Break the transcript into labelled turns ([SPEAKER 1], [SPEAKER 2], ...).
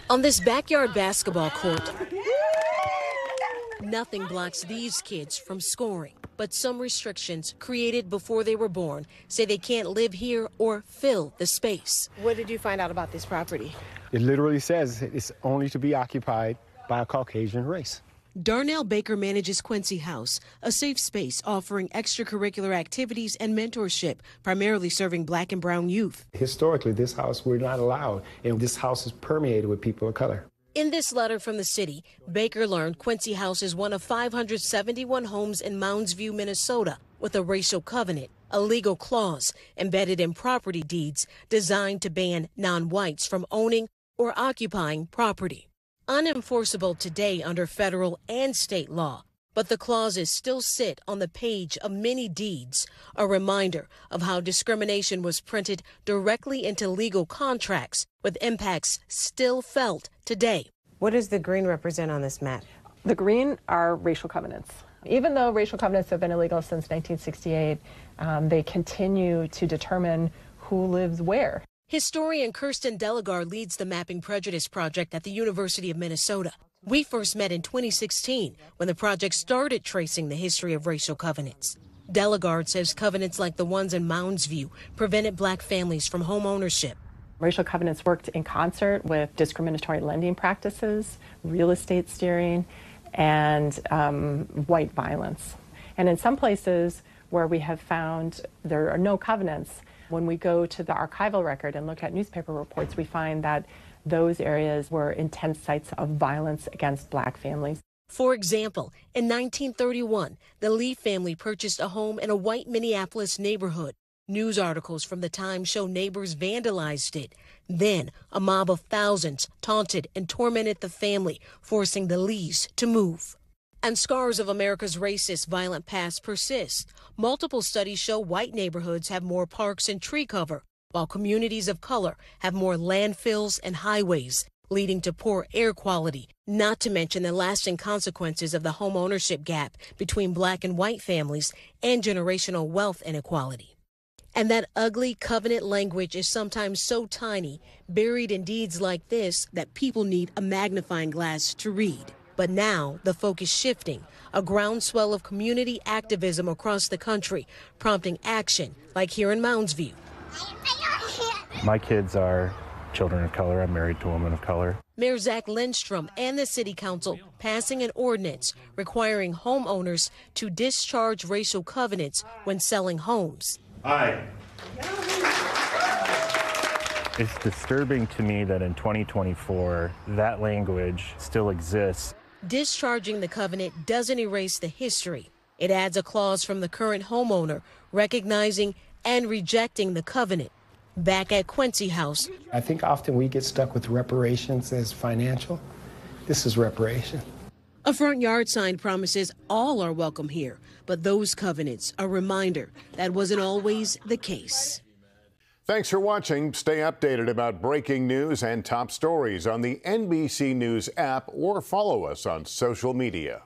[SPEAKER 1] On this backyard basketball court, nothing blocks these kids from scoring. But some restrictions created before they were born say they can't live here or fill the space. What did you find out about this property?
[SPEAKER 2] It literally says it's only to be occupied by a Caucasian race.
[SPEAKER 1] Darnell Baker manages Quincy House, a safe space offering extracurricular activities and mentorship, primarily serving Black and brown youth.
[SPEAKER 2] Historically, this house, we're not allowed, and this house is permeated with people of color.
[SPEAKER 1] In this letter from the city, Baker learned Quincy House is one of 571 homes in Mounds View, Minnesota, with a racial covenant, a legal clause embedded in property deeds designed to ban non-whites from owning or occupying property. Unenforceable today under federal and state law, but the clauses still sit on the page of many deeds, a reminder of how discrimination was printed directly into legal contracts with impacts still felt today. What does the green represent on this map?
[SPEAKER 3] The green are racial covenants. Even though racial covenants have been illegal since 1968, they continue to determine who lives where.
[SPEAKER 1] Historian Kirsten Delagar leads the Mapping Prejudice Project at the University of Minnesota. We first met in 2016 when the project started tracing the history of racial covenants. Delagar says covenants like the ones in Mounds View prevented Black families from home ownership.
[SPEAKER 3] Racial covenants worked in concert with discriminatory lending practices, real estate steering, and white violence. And in some places where we have found there are no covenants, when we go to the archival record and look at newspaper reports, we find that those areas were intense sites of violence against Black families.
[SPEAKER 1] For example, in 1931, the Lee family purchased a home in a white Minneapolis neighborhood. News articles from the time show neighbors vandalized it. Then, a mob of thousands taunted and tormented the family, forcing the Lees to move. And scars of America's racist, violent past persist. Multiple studies show white neighborhoods have more parks and tree cover, while communities of color have more landfills and highways, leading to poor air quality, not to mention the lasting consequences of the home ownership gap between Black and white families and generational wealth inequality. And that ugly covenant language is sometimes so tiny, buried in deeds like this, that people need a magnifying glass to read. But now the focus shifting, a groundswell of community activism across the country, prompting action like here in Mounds View.
[SPEAKER 4] My kids are children of color. I'm married to a woman of color.
[SPEAKER 1] Mayor Zach Lindstrom and the city council passing an ordinance requiring homeowners to discharge racial covenants when selling homes.
[SPEAKER 5] Aye.
[SPEAKER 4] It's disturbing to me that in 2024, that language still exists.
[SPEAKER 1] Discharging the covenant doesn't erase the history. It adds a clause from the current homeowner recognizing and rejecting the covenant. Back at Quincy House,
[SPEAKER 2] I think often we get stuck with reparations as financial. This is reparation.
[SPEAKER 1] A front yard sign promises all are welcome here, but those covenants a reminder that wasn't always the case.
[SPEAKER 5] Thanks for watching. Stay updated about breaking news and top stories on the NBC News app or follow us on social media.